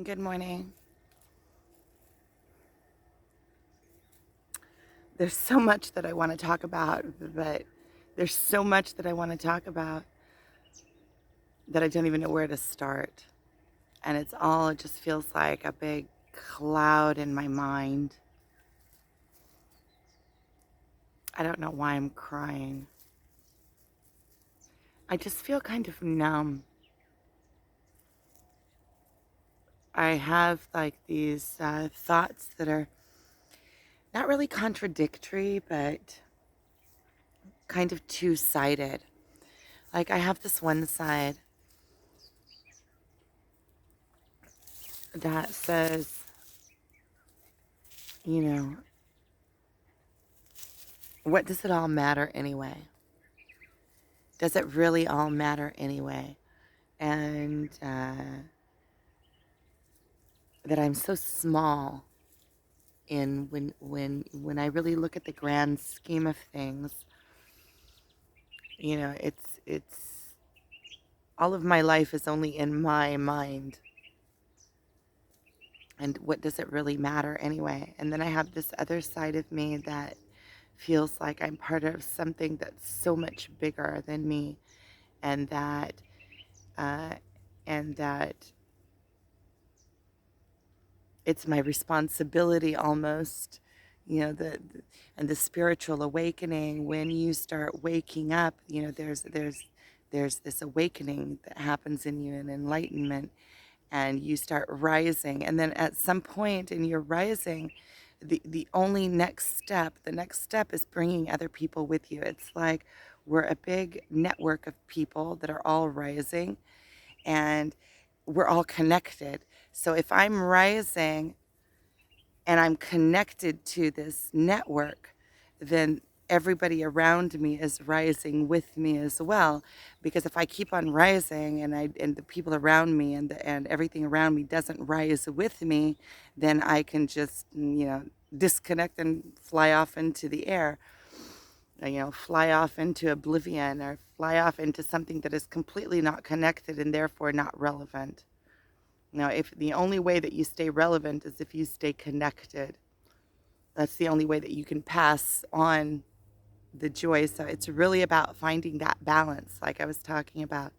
Good morning. There's so much that I want to talk about, but there's so much that I want to talk about that I don't even know where to start. And it just feels like a big cloud in my mind. I don't know why I'm crying. I just feel kind of numb. I have like these thoughts that are not really contradictory, but kind of two-sided. Like I have this one side that says, you know, what does it all matter anyway? Does it really all matter anyway? And that I'm so small in when I really look at the grand scheme of things. It's all of my life is only in my mind. And what does it really matter anyway? And then I have this other side of me that feels like I'm part of something that's so much bigger than me, and that uh, and that it's my responsibility almost, and the spiritual awakening. When you start waking up, there's this awakening that happens in you, an enlightenment, and you start rising. And then at some point in your rising, the only next step, the next step is bringing other people with you. It's like we're a big network of people that are all rising, and we're all connected. So if I'm rising and I'm connected to this network, then everybody around me is rising with me as well. Because if I keep on rising, and the people around me and everything around me doesn't rise with me, then I can just disconnect and fly off into the air. Fly off into oblivion, or fly off into something that is completely not connected and therefore not relevant. Now, if the only way that you stay relevant is if you stay connected, that's the only way that you can pass on the joy. So it's really about finding that balance, like I was talking about,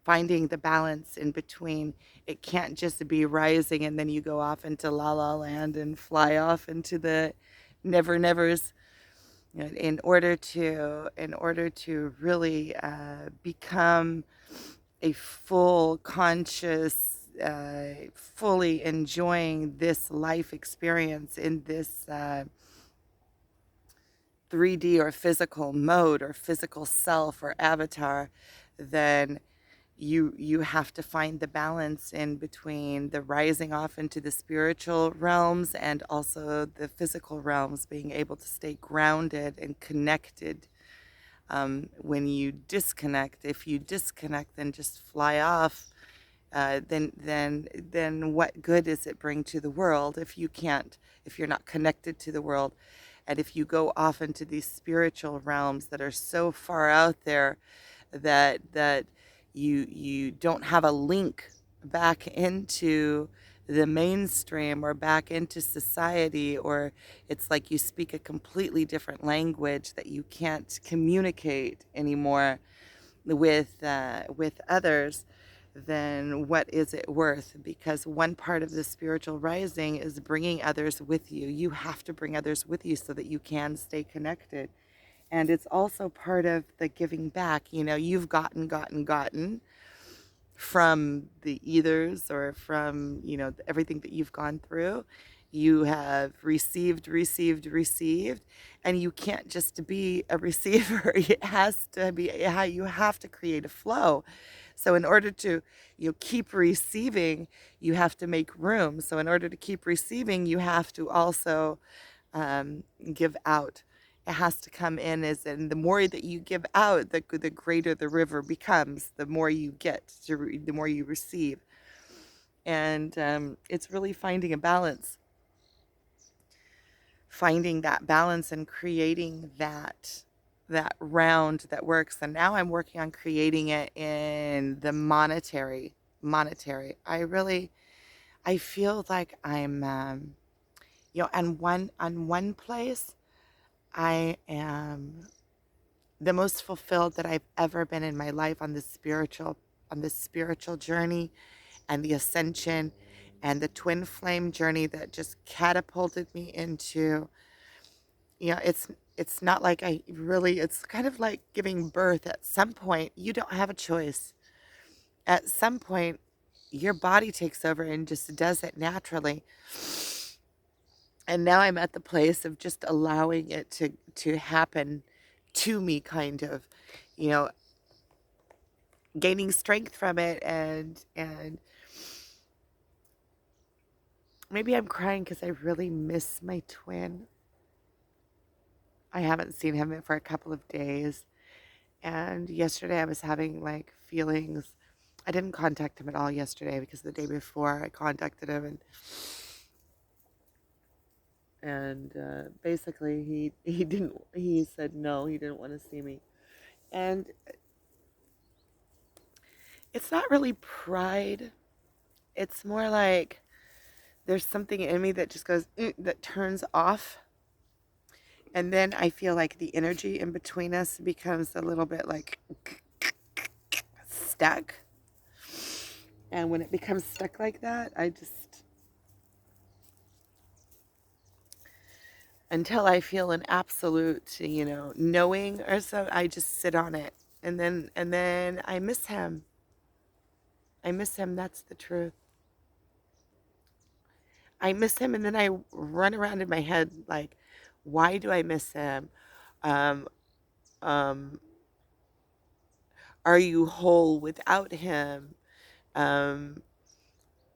finding the balance in between. It can't just be rising and then you go off into la la land and fly off into the never nevers. In order to really become a full conscious, fully enjoying this life experience in this 3D or physical mode or physical self or avatar, then you have to find the balance in between the rising off into the spiritual realms and also the physical realms, being able to stay grounded and connected. When you disconnect, if you disconnect, then just fly off. Then what good does it bring to the world if you're not connected to the world? And if you go off into these spiritual realms that are so far out there that you don't have a link back into the mainstream or back into society, or it's like you speak a completely different language that you can't communicate anymore with others, then what is it worth? Because one part of the spiritual rising is bringing others with you. You have to bring others with you so that you can stay connected. And it's also part of the giving back. You've gotten from the ethers, or from, everything that you've gone through. You have received, and you can't just be a receiver. It has to be how you have to create a flow. So in order to keep receiving, you have to make room. So in order to keep receiving, you have to also give out. It has to come in, and the more that you give out, the greater the river becomes. The more you get, the more you receive, and it's really finding that balance and creating that round that works. And now I'm working on creating it in the monetary. I really I feel like I'm, on one place, I am the most fulfilled that I've ever been in my life on this spiritual journey and the ascension and the twin flame journey that just catapulted me into, it's not like I really, it's kind of like giving birth. At some point, you don't have a choice. At some point, your body takes over and just does it naturally. And now I'm at the place of just allowing it to happen to me, kind of, you know, gaining strength from it. And maybe I'm crying because I really miss my twin. I haven't seen him for a couple of days. And yesterday I was having like feelings. I didn't contact him at all yesterday because the day before I contacted him, and basically he said no, he didn't want to see me. And it's not really pride. It's more like there's something in me that just goes that turns off, and then I feel like the energy in between us becomes a little bit like stuck. And when it becomes stuck like that, I just, until I feel an absolute, knowing or so, I just sit on it. And then I miss him. I miss him, that's the truth. I miss him, and then I run around in my head like, why do I miss him? Um um are you whole without him? Um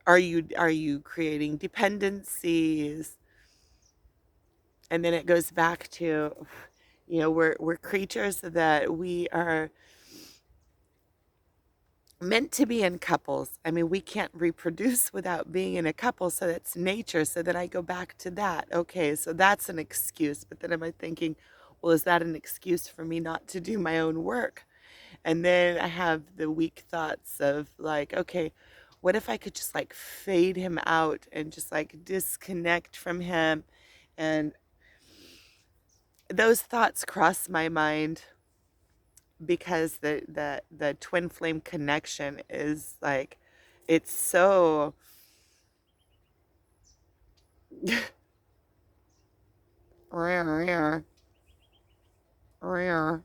are you creating dependencies? And then it goes back to, we're creatures that we are meant to be in couples. I mean, we can't reproduce without being in a couple, so that's nature. So then I go back to that. Okay, so that's an excuse. But then am I thinking, well, is that an excuse for me not to do my own work? And then I have the weak thoughts of like, okay, what if I could just like fade him out and just like disconnect from him? And those thoughts cross my mind because the twin flame connection is like, it's so rare, rare.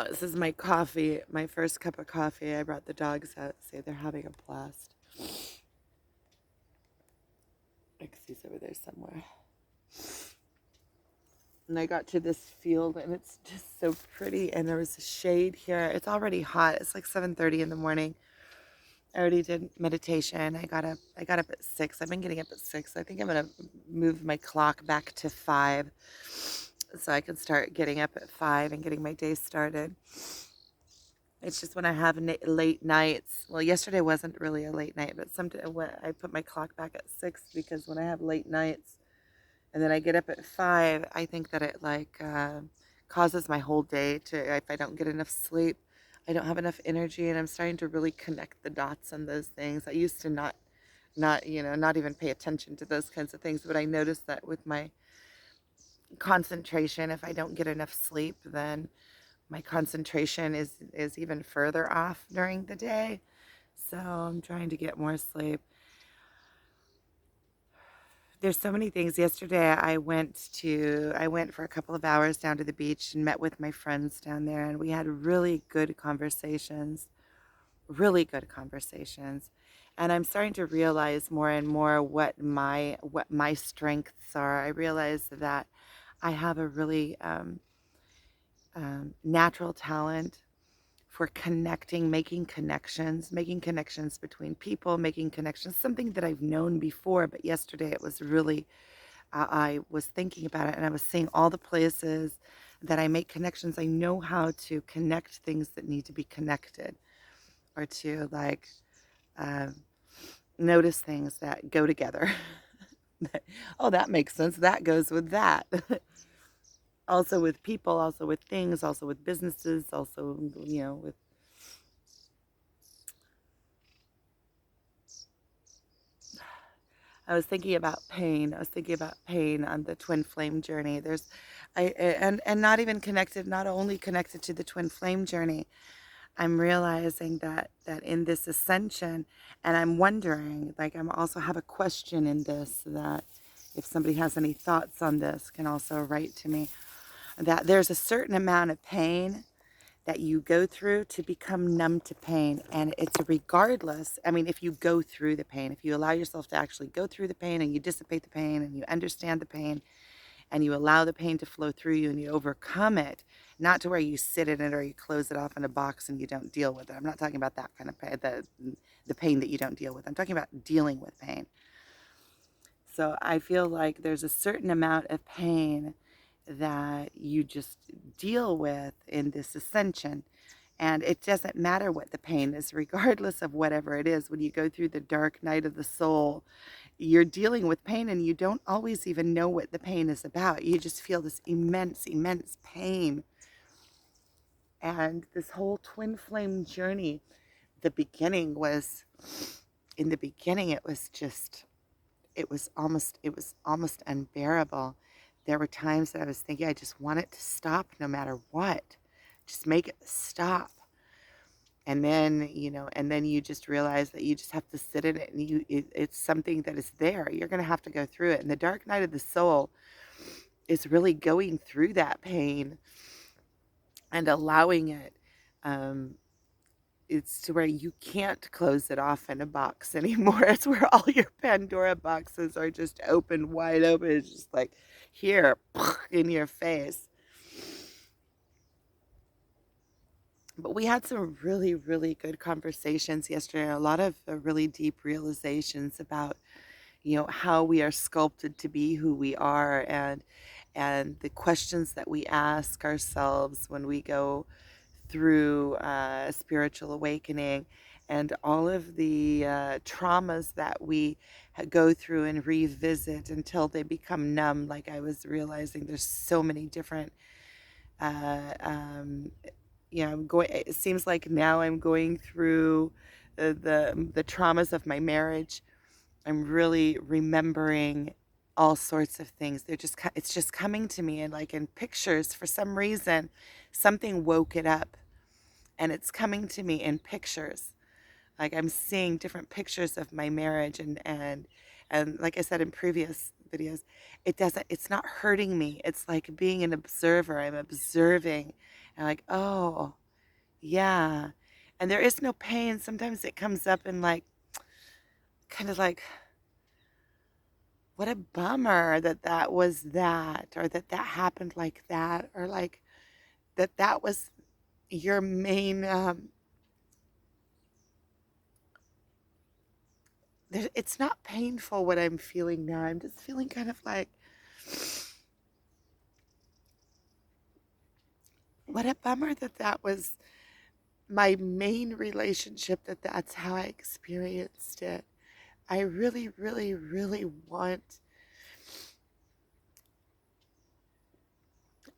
This is my coffee, my first cup of coffee. I brought the dogs out. Say they're having a blast. He's over there somewhere. And I got to this field, and it's just so pretty. And there was a shade here. It's already hot. It's like 7:30 in the morning. I already did meditation. I got up at 6. I've been getting up at 6. I think I'm gonna move my clock back to 5, so I can start getting up at 5 and getting my day started. It's just when I have late nights. Well, yesterday wasn't really a late night, but sometimes when I put my clock back at 6, because when I have late nights and then I get up at 5, I think that it like causes my whole day to, if I don't get enough sleep, I don't have enough energy, and I'm starting to really connect the dots on those things. I used to not even pay attention to those kinds of things, but I noticed that with my concentration, if I don't get enough sleep, then my concentration is even further off during the day. So I'm trying to get more sleep. There's so many things. Yesterday I went for a couple of hours down to the beach and met with my friends down there, and we had really good conversations. Really good conversations. And I'm starting to realize more and more what my strengths are. I realize that I have a really natural talent for connecting, making connections between people, making connections, something that I've known before. But yesterday it was really, I was thinking about it, and I was seeing all the places that I make connections. I know how to connect things that need to be connected, or to like um, notice things that go together. Oh, that makes sense. That goes with that. also with people, also with things, also with businesses, also, with I was thinking about pain. I was thinking about pain on the twin flame journey. And not even connected, not only connected to the twin flame journey. I'm realizing that in this ascension, and I'm wondering, like, I'm also have a question in this, that if somebody has any thoughts on this, can also write to me, that there's a certain amount of pain that you go through to become numb to pain. And it's regardless, I mean, if you go through the pain, if you allow yourself to actually go through the pain and you dissipate the pain and you understand the pain and you allow the pain to flow through you and you overcome it, not to where you sit in it or you close it off in a box and you don't deal with it. I'm not talking about that kind of pain, the pain that you don't deal with. I'm talking about dealing with pain. So I feel like there's a certain amount of pain that you just deal with in this ascension. And it doesn't matter what the pain is, regardless of whatever it is. When you go through the dark night of the soul, you're dealing with pain and you don't always even know what the pain is about. You just feel this immense, immense pain. And this whole twin flame journey, the beginning was, in the beginning, it was almost unbearable. There were times that I was thinking I just want it to stop no matter what. Just make it stop. And then, and then you just realize that you just have to sit in it, and it's something that is there. You're going to have to go through it. And the dark night of the soul is really going through that pain and allowing it. Um, it's to where you can't close it off in a box anymore. It's where all your Pandora boxes are just open, wide open. It's just like, here, in your face. But we had some really, really good conversations yesterday. A lot of really deep realizations about, how we are sculpted to be who we are, and the questions that we ask ourselves when we go through a spiritual awakening, and all of the traumas that we go through and revisit until they become numb. Like, I was realizing there's so many different uh, um, it seems like now I'm going through the traumas of my marriage. I'm really remembering all sorts of things. It's just coming to me, and like in pictures. For some reason, something woke it up, and it's coming to me in pictures. Like, I'm seeing different pictures of my marriage, and like I said in previous videos, it's not hurting me. It's like being an observer. I'm observing, and like, oh, yeah. And there is no pain. Sometimes it comes up and like, kind of like, what a bummer that was that, or that happened like that, or like that was your main. It's not painful what I'm feeling now. I'm just feeling kind of like, what a bummer that was my main relationship, that's how I experienced it. I really, really, really want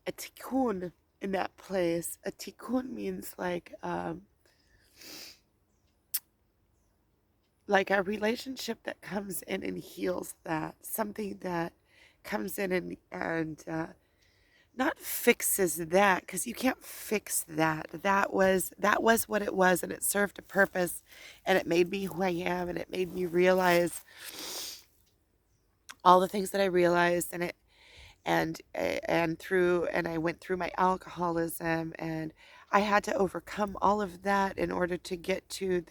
a tikkun in that place. A tikkun means like a relationship that comes in and heals that, something that comes in and not fixes that, because you can't fix that. That was what it was, and it served a purpose, and it made me who I am, and it made me realize all the things that I realized, and I went through my alcoholism, and I had to overcome all of that in order to get to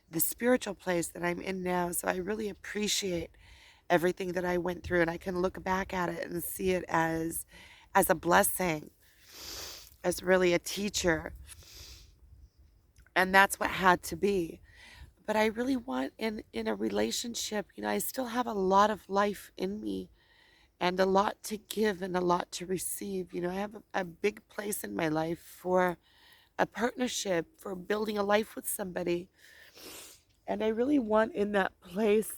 the spiritual place that I'm in now. So I really appreciate everything that I went through, and I can look back at it and see it as a blessing, as really a teacher. And that's what had to be. But I really want, in a relationship, I still have a lot of life in me, and a lot to give and a lot to receive. I have a big place in my life for a partnership, for building a life with somebody. And I really want, in that place,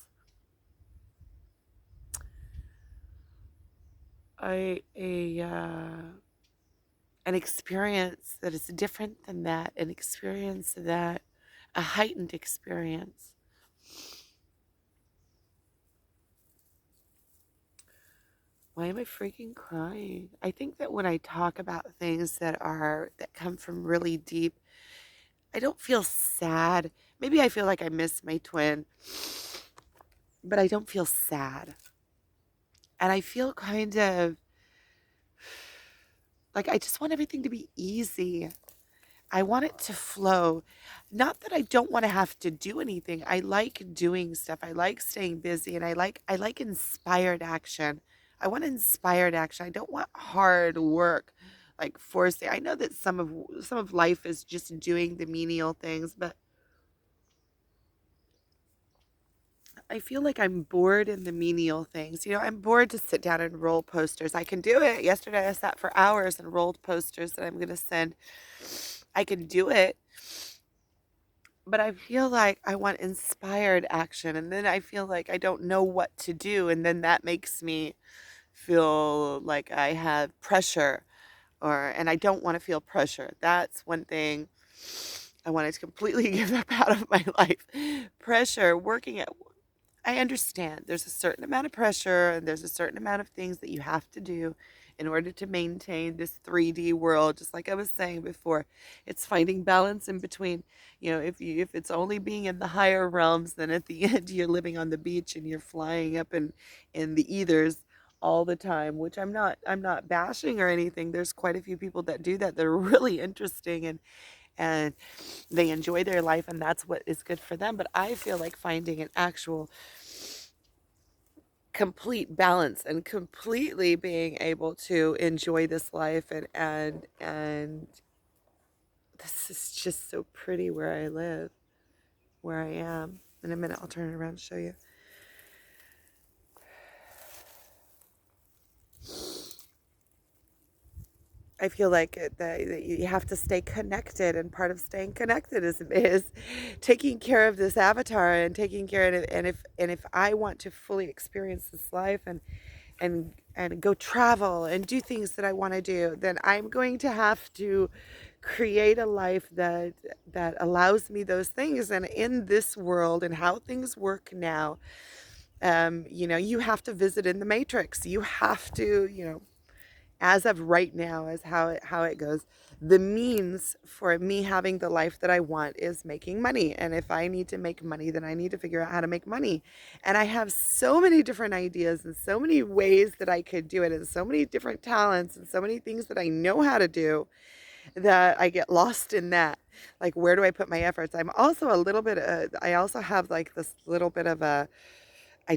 an experience that is different than that, an experience that, a heightened experience. Why am I freaking crying? I think that when I talk about things that come from really deep, I don't feel sad. Maybe I feel like I miss my twin, but I don't feel sad. And I feel kind of like I just want everything to be easy. I want it to flow. Not that I don't want to have to do anything. I like doing stuff. I like staying busy and I like inspired action. I want inspired action. I don't want hard work like forcing. I know that some of life is just doing the menial things, but I feel like I'm bored in the menial things. I'm bored to sit down and roll posters. I can do it. Yesterday I sat for hours and rolled posters that I'm going to send. I can do it, but I feel like I want inspired action. And then I feel like I don't know what to do. And then that makes me feel like I have pressure and I don't want to feel pressure. That's one thing I wanted to completely give up out of my life. Pressure, working at I understand there's a certain amount of pressure and there's a certain amount of things that you have to do in order to maintain this 3D world. Just like I was saying before, it's finding balance in between. If it's only being in the higher realms, then at the end you're living on the beach and you're flying up in the ethers all the time, which I'm not bashing or anything. There's quite a few people that do that. They're really interesting and they enjoy their life and that's what is good for them. But I feel like finding an actual complete balance and completely being able to enjoy this life and this is just so pretty where I live, where I am. In a minute I'll turn it around and show you. I feel like that you have to stay connected, and part of staying connected is taking care of this avatar and taking care of it. And if I want to fully experience this life and go travel and do things that I want to do, then I'm going to have to create a life that allows me those things. And in this world and how things work now, you have to visit in the matrix. You have to, as of right now, as how it goes, the means for me having the life that I want is making money. And if I need to make money, then I need to figure out how to make money. And I have so many different ideas and so many ways that I could do it, and so many different talents and so many things that I know how to do, that I get lost in that. Like, where do I put my efforts? I'm also a little bit, I also have like this little bit of I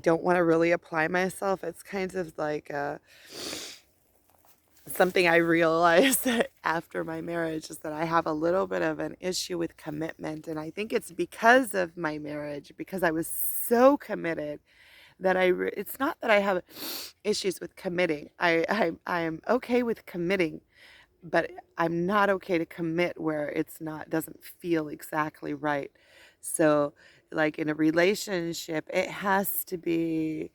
don't want to really apply myself. It's kind of like something I realized after my marriage is that I have a little bit of an issue with commitment. And I think it's because of my marriage, because I was so committed that it's not that I have issues with committing. I'm okay with committing, but I'm not okay to commit where doesn't feel exactly right. So, like in a relationship, it has to be,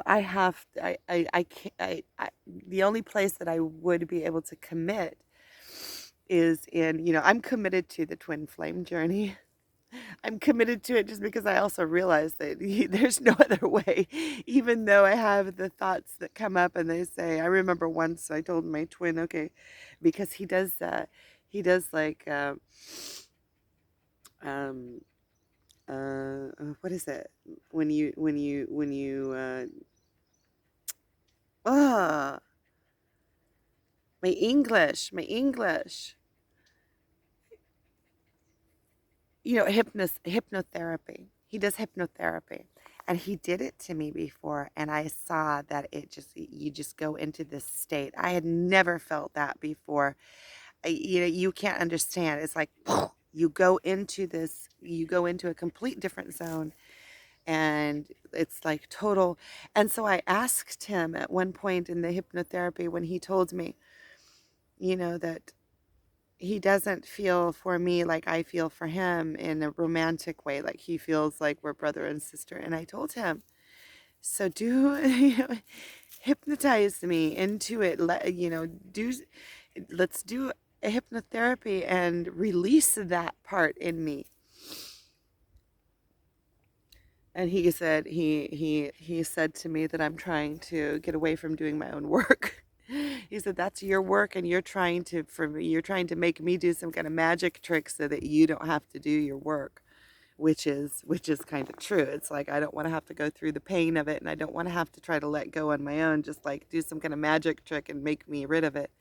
I can't, the only place that I would be able to commit is I'm committed to the twin flame journey. I'm committed to it just because I also realize that there's no other way, even though I have the thoughts that come up and they say, I remember once I told my twin, okay, because he does like, um, what is it? Ah, my English, hypnotherapy. He does hypnotherapy. And he did it to me before, and I saw that you just go into this state. I had never felt that before. You can't understand. It's like you go into a complete different zone, and it's like total. And so I asked him at one point in the hypnotherapy when he told me, that he doesn't feel for me like I feel for him in a romantic way, like he feels like we're brother and sister. And I told him So do, hypnotize me into it. Let's do a hypnotherapy and release that part in me. And he said to me that I'm trying to get away from doing my own work. He said that's your work, and you're trying to make me do some kind of magic trick so that you don't have to do your work, which is kind of true. It's like I don't want to have to go through the pain of it, and I don't want to have to try to let go on my own, just like do some kind of magic trick and make me rid of it.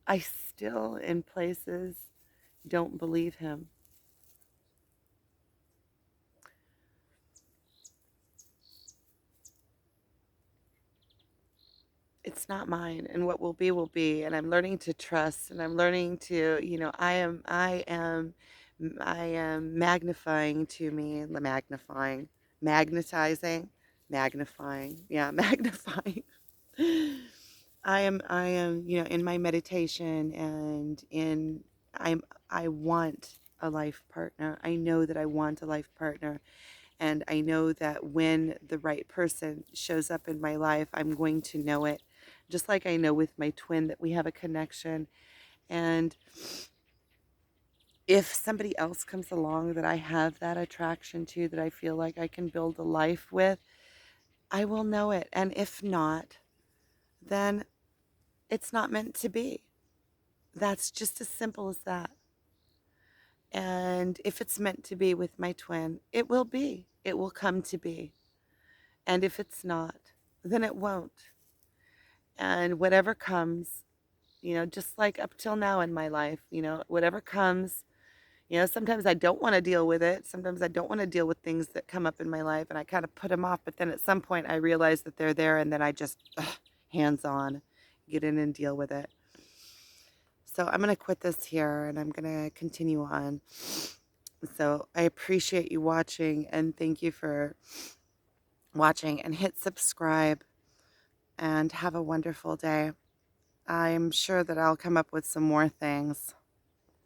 I still, in places, don't believe him. It's not mine, and what will be, and I'm learning to trust, and I'm learning to, I am magnifying to me, magnetizing, magnifying, yeah, magnifying. I am, in my meditation, and I want a life partner. I know that I want a life partner. And I know that when the right person shows up in my life, I'm going to know it. Just like I know with my twin that we have a connection. And if somebody else comes along that I have that attraction to, that I feel like I can build a life with, I will know it. And if not, then it's not meant to be. That's just as simple as that. And if it's meant to be with my twin, it will be. It will come to be. And if it's not, then it won't. And whatever comes, just like up till now in my life, whatever comes, sometimes I don't want to deal with it. Sometimes I don't want to deal with things that come up in my life, and I kind of put them off. But then at some point I realize that they're there, and then I just hands on, get in and deal with it. So I'm going to quit this here, and I'm going to continue on. So I appreciate you watching, and thank you for watching, and hit subscribe, and have a wonderful day. I'm sure that I'll come up with some more things.